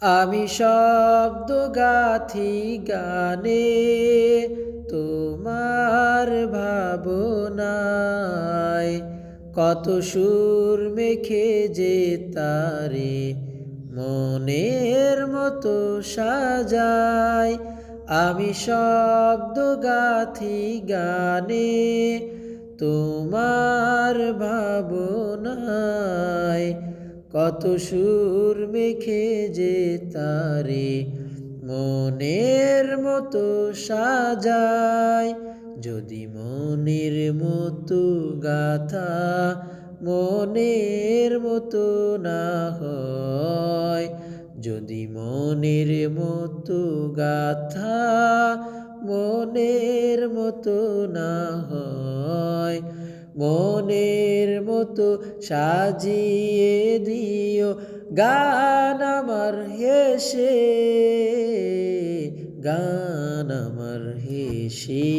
আমি শব্দ গাথি গানে তোমার ভাবনায়, কত সুর মেখে যে তারে মনের মতো সাজায়। আমি শব্দ গাথি গানে তোমার ভাবনায়, কত সুর মেখে যে তারে মনের মতো সাজায়। যদি মনের মতো গাথা মনের মতো না হয়, যদি মনের মতো গাথা মনের মতো না হয়, মনের মতো সাজিয়ে দিও গান আমার হেসে, গান আমার হেসে।